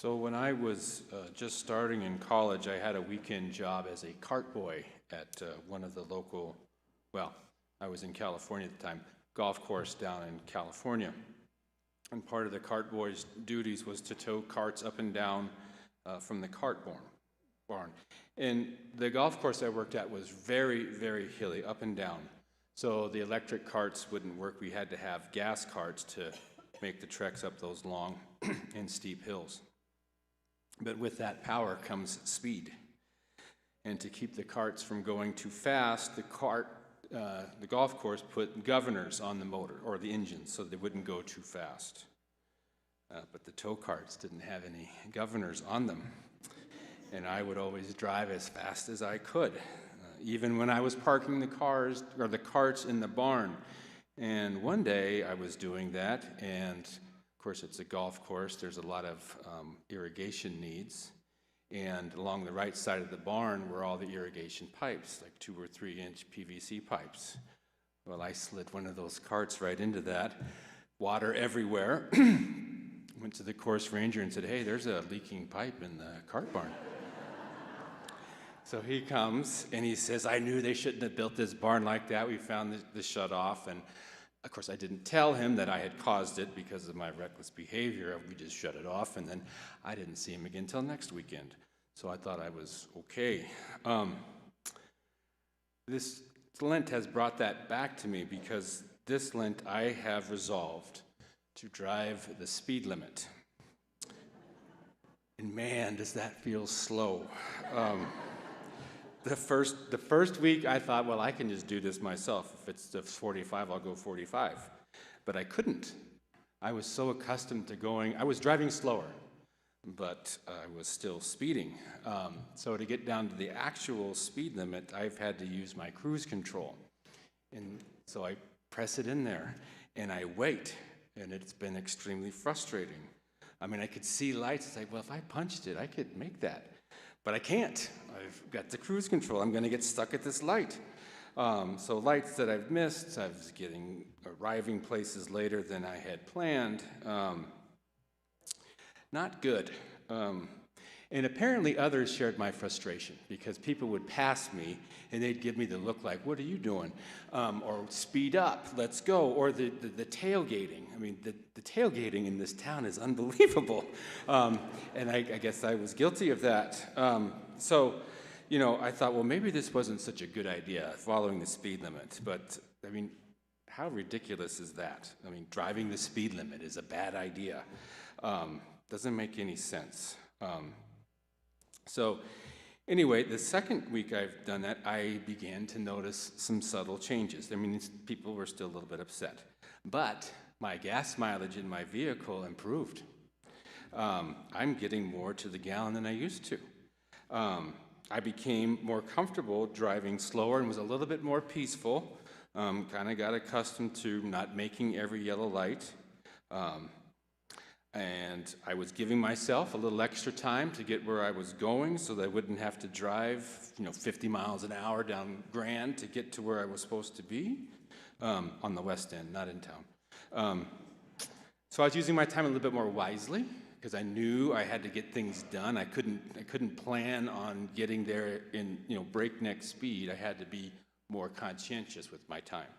So when I was just starting in college, I had a weekend job as a cart boy at one of the local, well, I was in California at the time, golf course down in California. And part of the cart boy's duties was to tow carts up and down from the cart barn. And the golf course I worked at was very, very hilly, up and down. So the electric carts wouldn't work. We had to have gas carts to make the treks up those long and steep hills. But with that power comes speed. And to keep the carts from going too fast, the golf course put governors on the motor, or the engines, so they wouldn't go too fast. But the tow carts didn't have any governors on them. And I would always drive as fast as I could, even when I was parking the carts in the barn. And one day I was doing that, and of course, it's a golf course. There's a lot of irrigation needs. And along the right side of the barn were all the irrigation pipes, like 2 or 3 inch PVC pipes. Well, I slid one of those carts right into that. Water everywhere. Went to the course ranger and said, "Hey, there's a leaking pipe in the cart barn." So he comes and he says, "I knew they shouldn't have built this barn like that. We found the shut off." And of course, I didn't tell him that I had caused it because of my reckless behavior. We just shut it off, and then I didn't see him again until next weekend. So I thought I was okay. This Lent has brought that back to me because this Lent I have resolved to drive the speed limit. And man, does that feel slow. The first week I thought, well, I can just do this myself. If it's 45, I'll go 45. But I couldn't. I was so accustomed to going, I was driving slower, but I was still speeding. So to get down to the actual speed limit, I've had to use my cruise control. And so I press it in there, and I wait, and it's been extremely frustrating. I mean, I could see lights. It's like, well, if I punched it, I could make that. But I can't. I've got the cruise control. I'm going to get stuck at this light. So lights that I've missed, I was arriving places later than I had planned. Not good. And apparently others shared my frustration because people would pass me and they'd give me the look like, "What are you doing?" Or "Speed up, let's go." Or the tailgating. I mean, the tailgating in this town is unbelievable. And I guess I was guilty of that. So, I thought, well, maybe this wasn't such a good idea, following the speed limit. But, I mean, how ridiculous is that? I mean, driving the speed limit is a bad idea. Doesn't make any sense. So anyway, the second week I've done that, I began to notice some subtle changes. I mean, people were still a little bit upset. But my gas mileage in my vehicle improved. I'm getting more to the gallon than I used to. I became more comfortable driving slower and was a little bit more peaceful. Kind of got accustomed to not making every yellow light. And I was giving myself a little extra time to get where I was going so that I wouldn't have to drive, 50 miles an hour down Grand to get to where I was supposed to be, on the West End, not in town. So I was using my time a little bit more wisely because I knew I had to get things done. I couldn't plan on getting there in, breakneck speed. I had to be more conscientious with my time.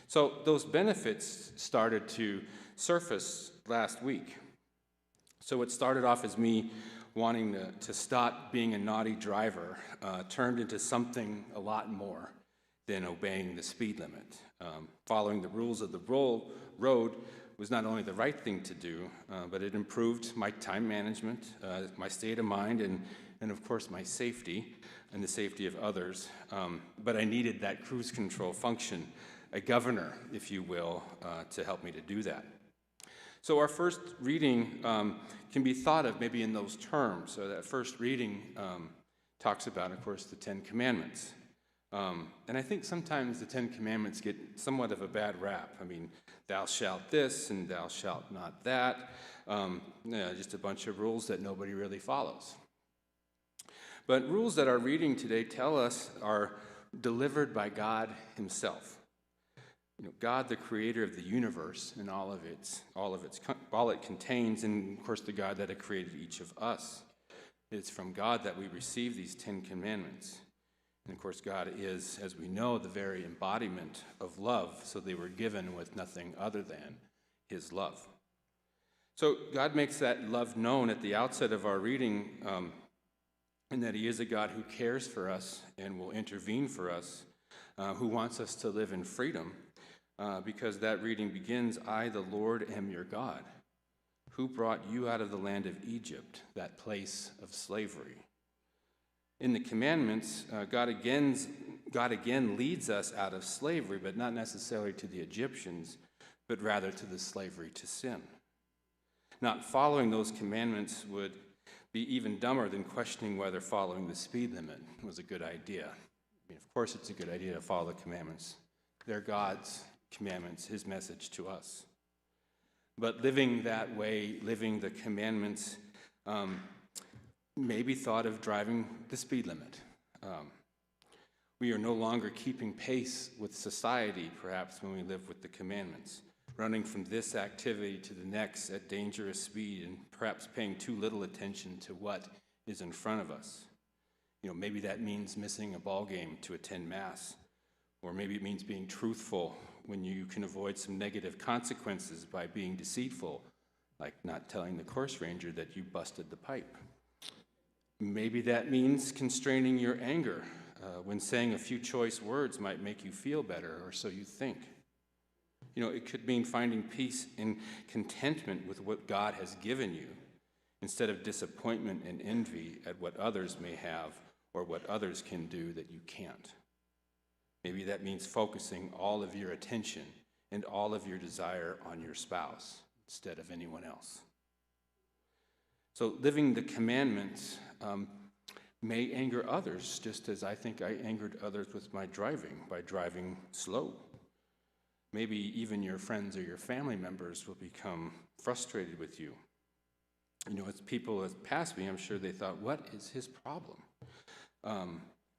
So those benefits started to surface last week. So it started off as me wanting to stop being a naughty driver, turned into something a lot more than obeying the speed limit. Following the rules of the road was not only the right thing to do, but it improved my time management, my state of mind, and of course my safety and the safety of others. But I needed that cruise control function, a governor, if you will, to help me to do that. So our first reading can be thought of maybe in those terms. So that first reading talks about, of course, the 10 Commandments. And I think sometimes the 10 Commandments get somewhat of a bad rap. I mean, thou shalt this and thou shalt not that. Just a bunch of rules that nobody really follows. But rules that our reading today tell us are delivered by God himself. God, the creator of the universe and all it contains, and of course the God that had created each of us. It's from God that we receive these 10 commandments. And of course God is, as we know, the very embodiment of love, so they were given with nothing other than his love. So God makes that love known at the outset of our reading, and that he is a God who cares for us and will intervene for us, who wants us to live in freedom. Because that reading begins, I, the Lord, am your God, who brought you out of the land of Egypt, that place of slavery. In the commandments, God again leads us out of slavery, but not necessarily to the Egyptians, but rather to the slavery to sin. Not following those commandments would be even dumber than questioning whether following the speed limit was a good idea. Of course it's a good idea to follow the commandments. They're God's commandments, his message to us. But living that way, living the commandments, may be thought of driving the speed limit. We are no longer keeping pace with society, perhaps, when we live with the commandments, running from this activity to the next at dangerous speed and perhaps paying too little attention to what is in front of us. Maybe that means missing a ball game to attend Mass, or maybe it means being truthful when you can avoid some negative consequences by being deceitful, like not telling the course ranger that you busted the pipe. Maybe that means constraining your anger when saying a few choice words might make you feel better, or so you think. It could mean finding peace and contentment with what God has given you, instead of disappointment and envy at what others may have or what others can do that you can't. Maybe that means focusing all of your attention and all of your desire on your spouse instead of anyone else. So living the commandments may anger others, just as I think I angered others with my driving, by driving slow. Maybe even your friends or your family members will become frustrated with you. As people have passed me, I'm sure they thought, what is his problem?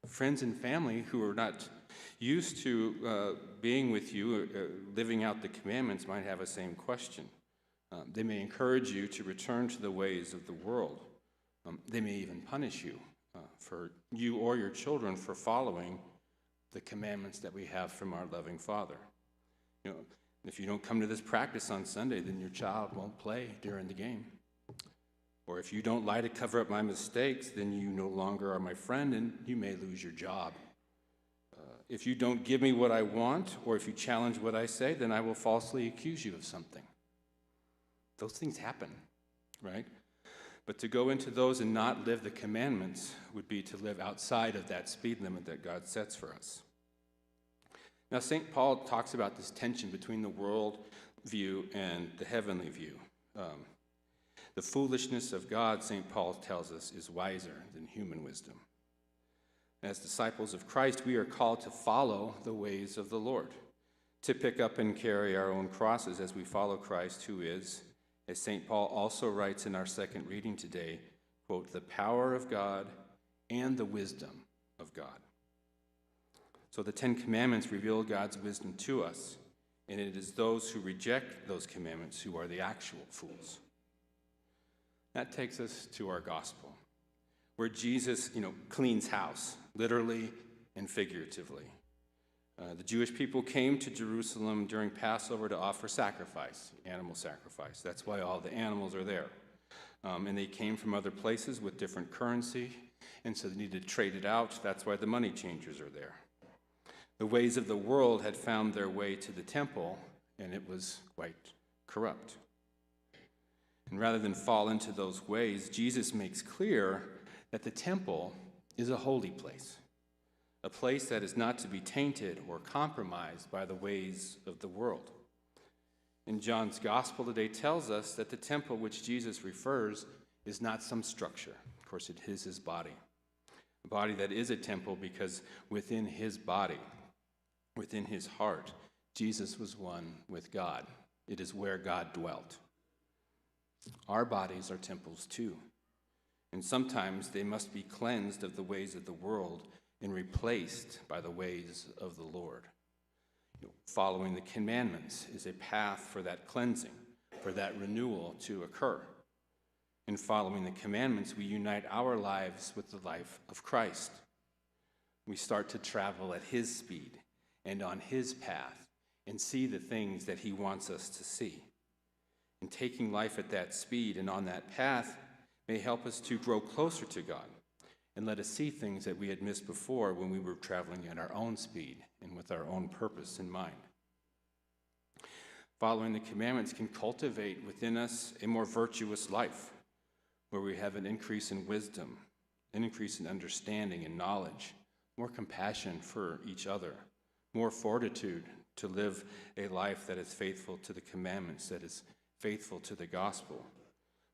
Friends and family who are not used to being with you, living out the commandments, might have the same question. They may encourage you to return to the ways of the world. They may even punish you for you or your children for following the commandments that we have from our loving Father. If you don't come to this practice on Sunday, then your child won't play during the game. Or if you don't lie to cover up my mistakes, then you no longer are my friend and you may lose your job. If you don't give me what I want, or if you challenge what I say, then I will falsely accuse you of something. Those things happen, right? But to go into those and not live the commandments would be to live outside of that speed limit that God sets for us. Now, St. Paul talks about this tension between the world view and the heavenly view. The foolishness of God, St. Paul tells us, is wiser than human wisdom. As disciples of Christ, we are called to follow the ways of the Lord, to pick up and carry our own crosses as we follow Christ, who is, as St. Paul also writes in our second reading today, quote, the power of God and the wisdom of God. So the 10 Commandments reveal God's wisdom to us, and it is those who reject those commandments who are the actual fools. That takes us to our gospel, where Jesus, cleans house, literally and figuratively. The Jewish people came to Jerusalem during Passover to offer sacrifice, animal sacrifice. That's why all the animals are there. And they came from other places with different currency, and so they needed to trade it out. That's why the money changers are there. The ways of the world had found their way to the temple, and it was quite corrupt. And rather than fall into those ways, Jesus makes clear that the temple is a holy place, a place that is not to be tainted or compromised by the ways of the world. And John's gospel today tells us that the temple which Jesus refers is not some structure. Of course, it is his body, a body that is a temple because within his body, within his heart, Jesus was one with God. It is where God dwelt. Our bodies are temples too, and sometimes they must be cleansed of the ways of the world and replaced by the ways of the Lord. Following the commandments is a path for that cleansing, for that renewal to occur. In following the commandments, we unite our lives with the life of Christ. We start to travel at his speed and on his path and see the things that he wants us to see. And taking life at that speed and on that path may help us to grow closer to God and let us see things that we had missed before when we were traveling at our own speed and with our own purpose in mind. Following the commandments can cultivate within us a more virtuous life, where we have an increase in wisdom, an increase in understanding and knowledge, more compassion for each other, more fortitude to live a life that is faithful to the commandments, that is faithful to the gospel,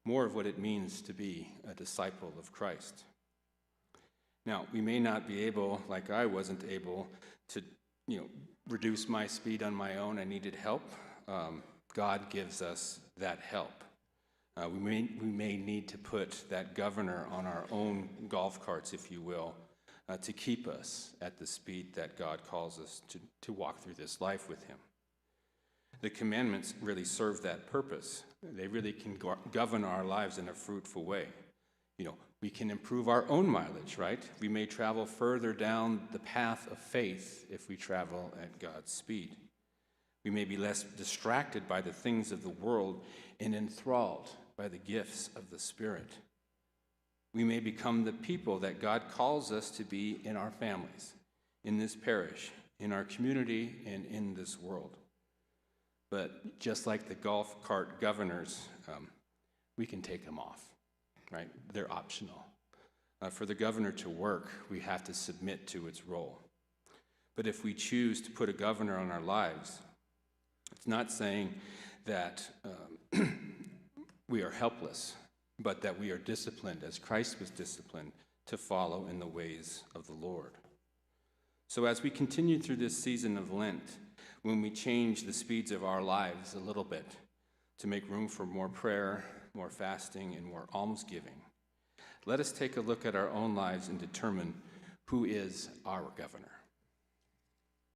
more of what it means to be a disciple of Christ. Now, we may not be able, like I wasn't able, to reduce my speed on my own. I needed help. God gives us that help. We may need to put that governor on our own golf carts, if you will, to keep us at the speed that God calls us to walk through this life with him. The commandments really serve that purpose. They really can govern our lives in a fruitful way. We can improve our own mileage, right? We may travel further down the path of faith if we travel at God's speed. We may be less distracted by the things of the world and enthralled by the gifts of the Spirit. We may become the people that God calls us to be in our families, in this parish, in our community, and in this world. But just like the golf cart governors, we can take them off, right? They're optional. For the governor to work, we have to submit to its role. But if we choose to put a governor on our lives, it's not saying that we are helpless, but that we are disciplined as Christ was disciplined to follow in the ways of the Lord. So as we continue through this season of Lent, when we change the speeds of our lives a little bit to make room for more prayer, more fasting, and more almsgiving, let us take a look at our own lives and determine who is our governor.